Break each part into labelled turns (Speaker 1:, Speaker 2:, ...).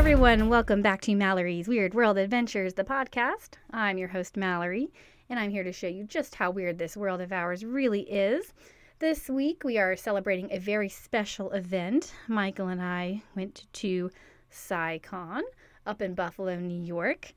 Speaker 1: everyone, welcome back to Malorie's Weird World Adventures, the podcast. I'm your host, Malorie, and I'm here to show you just how weird this world of ours really is. This week, we are celebrating a very special event. Michael and I went to CSICon up in Buffalo, New York,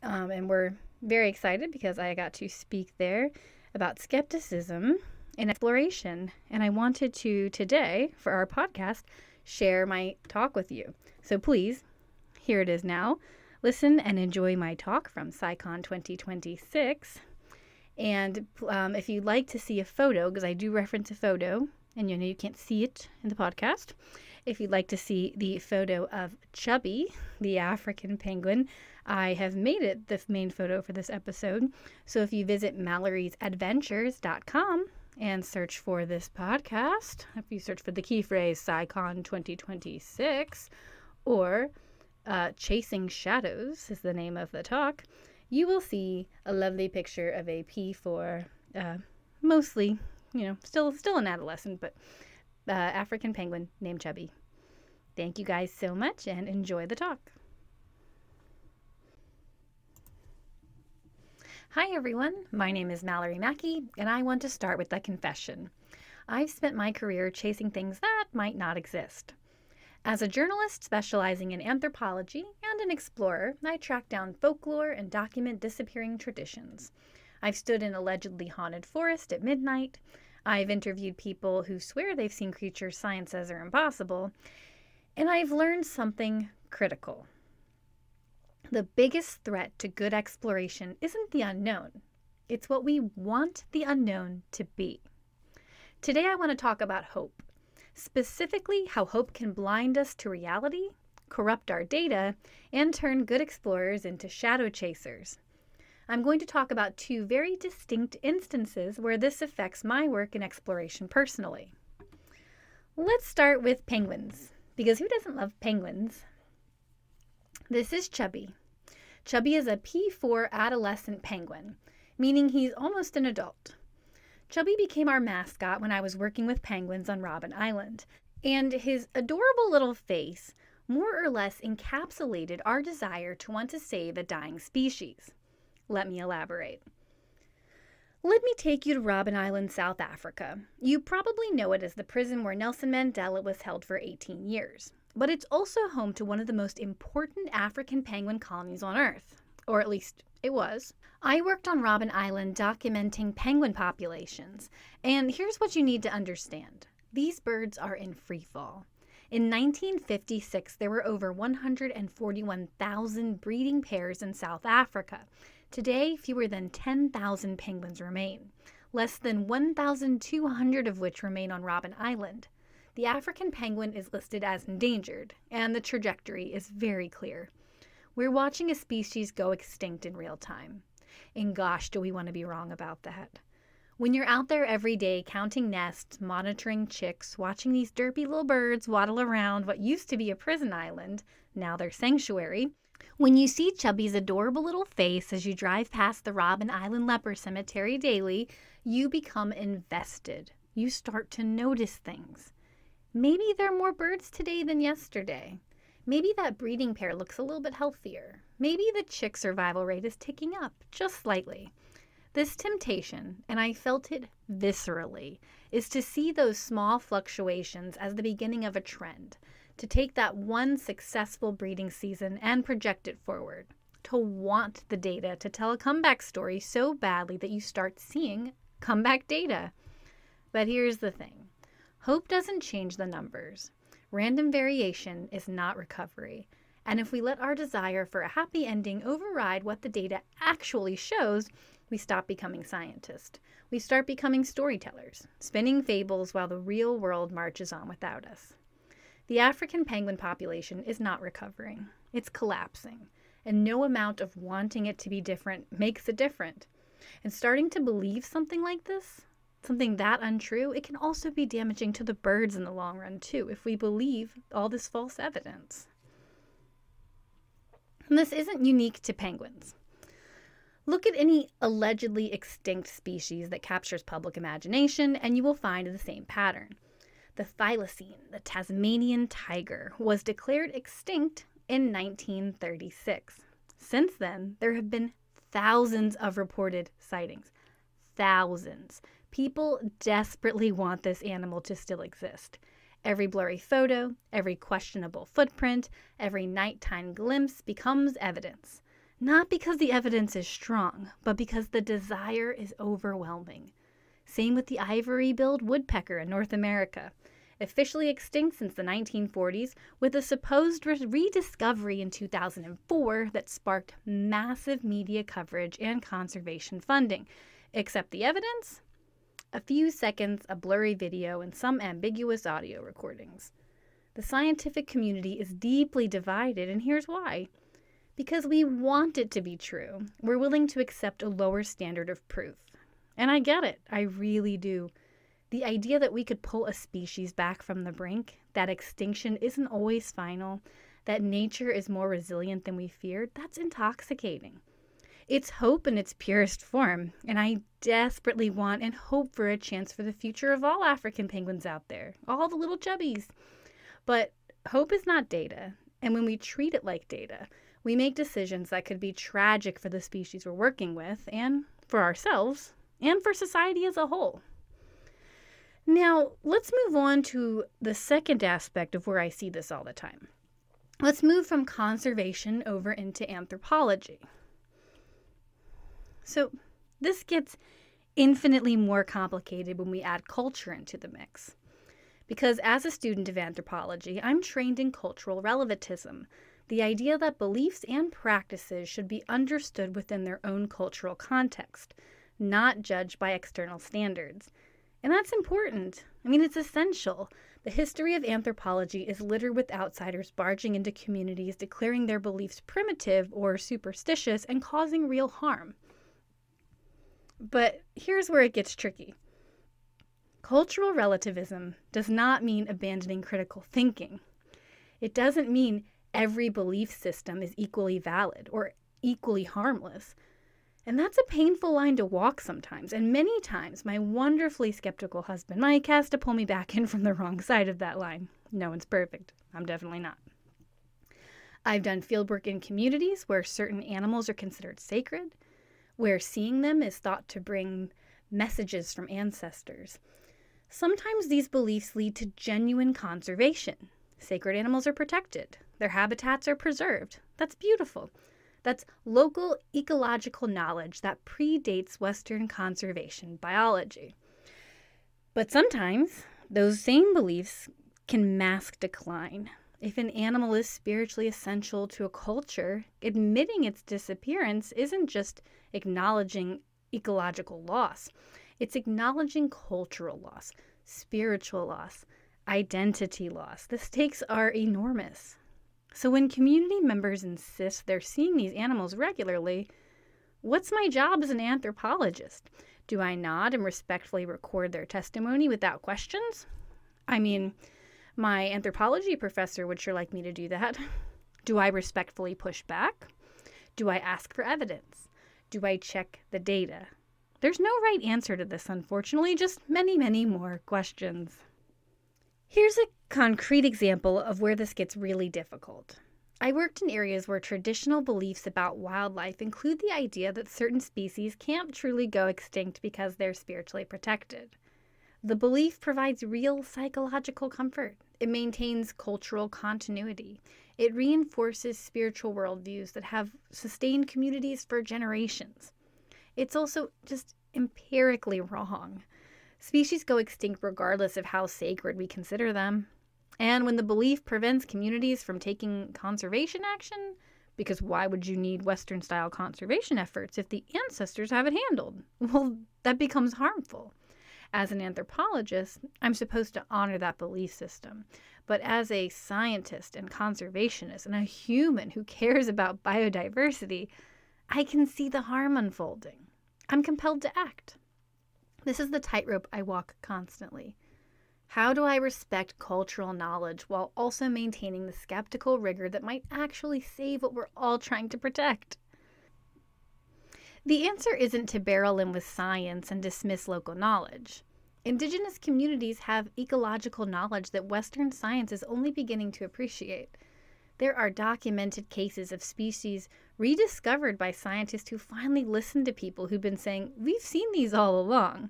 Speaker 1: and we're very excited because I got to speak there about skepticism and exploration, and I wanted to, today, for our podcast, share my talk with you. So please, here it is now. Listen and enjoy my talk from CSICon 2026. And if you'd like to see a photo, because I do reference a photo, and you know you can't see it in the podcast. If you'd like to see the photo of Chubby, the African penguin, I have made it the main photo for this episode. So if you visit maloriesadventures.com and search for this podcast, if you search for the key phrase CSICon 2026, or Chasing Shadows is the name of the talk, you will see a lovely picture of a P4, mostly, still an adolescent, but African penguin named Chubby. Thank you guys so much and enjoy the talk. Hi everyone, my name is Malorie Mackey, and I want to start with a confession. I've spent my career chasing things that might not exist. As a journalist specializing in anthropology and an explorer, I track down folklore and document disappearing traditions. I've stood in allegedly haunted forest at midnight. I've interviewed people who swear they've seen creatures science says are impossible. And I've learned something critical. The biggest threat to good exploration isn't the unknown. It's what we want the unknown to be. Today I want to talk about hope. Specifically, how hope can blind us to reality, corrupt our data, and turn good explorers into shadow chasers. I'm going to talk about two very distinct instances where this affects my work in exploration personally. Let's start with penguins, because who doesn't love penguins? This is Chubby. Chubby is a P4 adolescent penguin, meaning he's almost an adult. Chubby became our mascot when I was working with penguins on Robben Island, and his adorable little face more or less encapsulated our desire to want to save a dying species. Let me elaborate. Let me take you to Robben Island, South Africa. You probably know it as the prison where Nelson Mandela was held for 18 years, but it's also home to one of the most important African penguin colonies on Earth, or at least it was. I worked on Robben Island documenting penguin populations, and here's what you need to understand. These birds are in free fall. In 1956, there were over 141,000 breeding pairs in South Africa. Today, fewer than 10,000 penguins remain, less than 1,200 of which remain on Robben Island. The African penguin is listed as endangered, and the trajectory is very clear. We're watching a species go extinct in real time. And gosh, do we want to be wrong about that. When you're out there every day counting nests, monitoring chicks, watching these derpy little birds waddle around what used to be a prison island, now their sanctuary, when you see Chubby's adorable little face as you drive past the Robben Island Leper Cemetery daily, you become invested. You start to notice things. Maybe there are more birds today than yesterday. Maybe that breeding pair looks a little bit healthier. Maybe the chick survival rate is ticking up just slightly. This temptation, and I felt it viscerally, is to see those small fluctuations as the beginning of a trend, to take that one successful breeding season and project it forward, to want the data to tell a comeback story so badly that you start seeing comeback data. But here's the thing. Hope doesn't change the numbers. Random variation is not recovery. And if we let our desire for a happy ending override what the data actually shows, we stop becoming scientists. We start becoming storytellers, spinning fables while the real world marches on without us. The African penguin population is not recovering. It's collapsing. And no amount of wanting it to be different makes it different. And starting to believe something like this, something that untrue, it can also be damaging to the birds in the long run too, if we believe all this false evidence. And this isn't unique to penguins. Look at any allegedly extinct species that captures public imagination, and you will find the same pattern. The thylacine, the Tasmanian tiger, was declared extinct in 1936. Since then, there have been thousands of reported sightings. Thousands. People desperately want this animal to still exist. Every blurry photo, every questionable footprint, every nighttime glimpse becomes evidence. Not because the evidence is strong, but because the desire is overwhelming. Same with the ivory-billed woodpecker in North America, officially extinct since the 1940s, with a supposed rediscovery in 2004 that sparked massive media coverage and conservation funding. Except the evidence? A few seconds, a blurry video, and some ambiguous audio recordings. The scientific community is deeply divided, and here's why. Because we want it to be true, we're willing to accept a lower standard of proof. And I get it, I really do. The idea that we could pull a species back from the brink, that extinction isn't always final, that nature is more resilient than we feared, that's intoxicating. It's hope in its purest form, and I desperately want and hope for a chance for the future of all African penguins out there, all the little chubbies. But hope is not data, and when we treat it like data, we make decisions that could be tragic for the species we're working with, and for ourselves, and for society as a whole. Now, let's move on to the second aspect of where I see this all the time. Let's move from conservation over into anthropology. So this gets infinitely more complicated when we add culture into the mix. Because as a student of anthropology, I'm trained in cultural relativism, the idea that beliefs and practices should be understood within their own cultural context, not judged by external standards. And that's important. I mean, it's essential. The history of anthropology is littered with outsiders barging into communities, declaring their beliefs primitive or superstitious, and causing real harm. But here's where it gets tricky. Cultural relativism does not mean abandoning critical thinking. It doesn't mean every belief system is equally valid or equally harmless. And that's a painful line to walk sometimes. And many times, my wonderfully skeptical husband, Mike, has to pull me back in from the wrong side of that line. No one's perfect. I'm definitely not. I've done fieldwork in communities where certain animals are considered sacred, where seeing them is thought to bring messages from ancestors. Sometimes these beliefs lead to genuine conservation. Sacred animals are protected. Their habitats are preserved. That's beautiful. That's local ecological knowledge that predates Western conservation biology. But sometimes those same beliefs can mask decline. If an animal is spiritually essential to a culture, admitting its disappearance isn't just acknowledging ecological loss. It's acknowledging cultural loss, spiritual loss, identity loss. The stakes are enormous. So when community members insist they're seeing these animals regularly, what's my job as an anthropologist? Do I nod and respectfully record their testimony without questions? I mean, my anthropology professor would sure like me to do that. Do I respectfully push back? Do I ask for evidence? Do I check the data? There's no right answer to this, unfortunately, just many, many more questions. Here's a concrete example of where this gets really difficult. I worked in areas where traditional beliefs about wildlife include the idea that certain species can't truly go extinct because they're spiritually protected. The belief provides real psychological comfort. It maintains cultural continuity. It reinforces spiritual worldviews that have sustained communities for generations. It's also just empirically wrong. Species go extinct regardless of how sacred we consider them. And when the belief prevents communities from taking conservation action, because why would you need Western-style conservation efforts if the ancestors have it handled? Well, that becomes harmful. As an anthropologist, I'm supposed to honor that belief system. But as a scientist and conservationist and a human who cares about biodiversity, I can see the harm unfolding. I'm compelled to act. This is the tightrope I walk constantly. How do I respect cultural knowledge while also maintaining the skeptical rigor that might actually save what we're all trying to protect? The answer isn't to barrel in with science and dismiss local knowledge. Indigenous communities have ecological knowledge that Western science is only beginning to appreciate. There are documented cases of species rediscovered by scientists who finally listened to people who've been saying, we've seen these all along.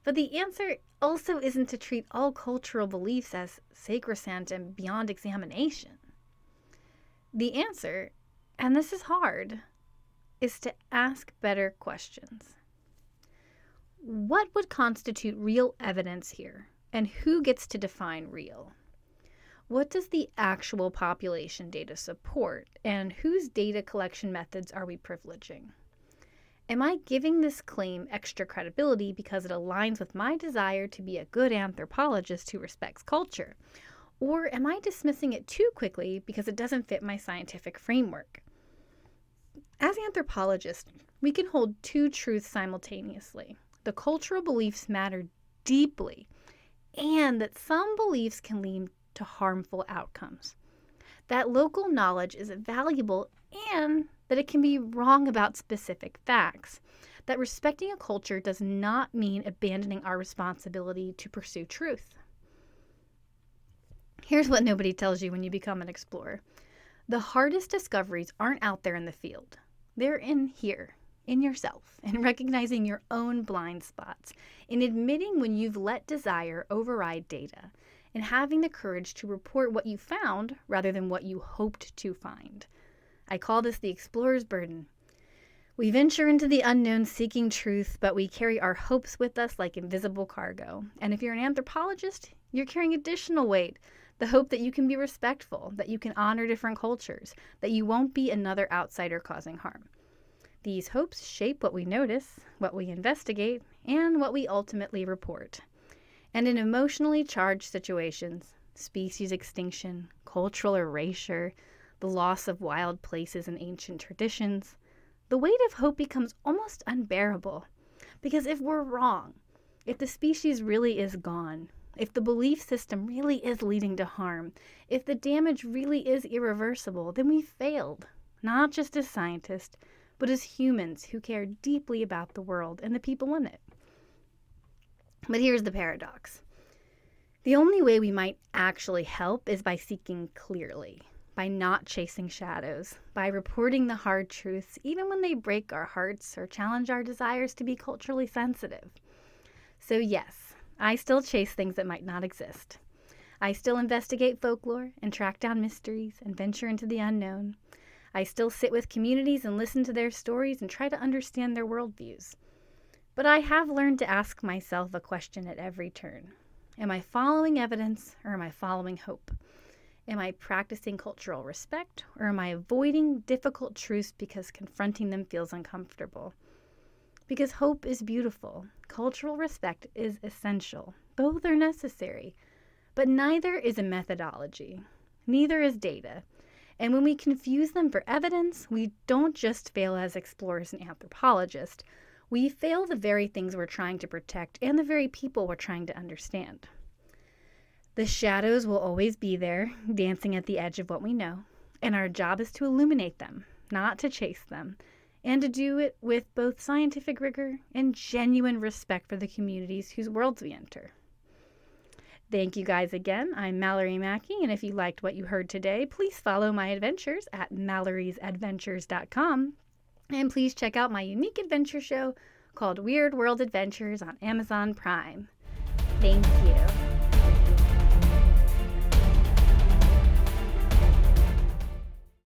Speaker 1: But the answer also isn't to treat all cultural beliefs as sacrosanct and beyond examination. The answer, and this is hard, is to ask better questions. What would constitute real evidence here, and who gets to define real? What does the actual population data support, and whose data collection methods are we privileging? Am I giving this claim extra credibility because it aligns with my desire to be a good anthropologist who respects culture? Or am I dismissing it too quickly because it doesn't fit my scientific framework? As anthropologists, we can hold two truths simultaneously. The cultural beliefs matter deeply, and that some beliefs can lead to harmful outcomes. That local knowledge is valuable and that it can be wrong about specific facts. That respecting a culture does not mean abandoning our responsibility to pursue truth. Here's what nobody tells you when you become an explorer. The hardest discoveries aren't out there in the field. They're in here, in yourself, and recognizing your own blind spots, in admitting when you've let desire override data, and having the courage to report what you found rather than what you hoped to find. I call this the explorer's burden. We venture into the unknown seeking truth, but we carry our hopes with us like invisible cargo. And if you're an anthropologist, you're carrying additional weight, the hope that you can be respectful, that you can honor different cultures, that you won't be another outsider causing harm. These hopes shape what we notice, what we investigate, and what we ultimately report. And in emotionally charged situations, species extinction, cultural erasure, the loss of wild places and ancient traditions, the weight of hope becomes almost unbearable. Because if we're wrong, if the species really is gone, if the belief system really is leading to harm, if the damage really is irreversible, then we failed, not just as scientists, but as humans who care deeply about the world and the people in it. But here's the paradox. The only way we might actually help is by seeking clearly, by not chasing shadows, by reporting the hard truths, even when they break our hearts or challenge our desires to be culturally sensitive. So yes, I still chase things that might not exist. I still investigate folklore and track down mysteries and venture into the unknown. I still sit with communities and listen to their stories and try to understand their worldviews. But I have learned to ask myself a question at every turn. Am I following evidence or am I following hope? Am I practicing cultural respect or am I avoiding difficult truths because confronting them feels uncomfortable? Because hope is beautiful. Cultural respect is essential. Both are necessary. But neither is a methodology. Neither is data. And when we confuse them for evidence, we don't just fail as explorers and anthropologists. We fail the very things we're trying to protect and the very people we're trying to understand. The shadows will always be there, dancing at the edge of what we know, and our job is to illuminate them, not to chase them, and to do it with both scientific rigor and genuine respect for the communities whose worlds we enter. Thank you guys again. I'm Malorie Mackey, and if you liked what you heard today, please follow my adventures at maloriesadventures.com. And please check out my unique adventure show called Weird World Adventures on Amazon Prime. Thank you.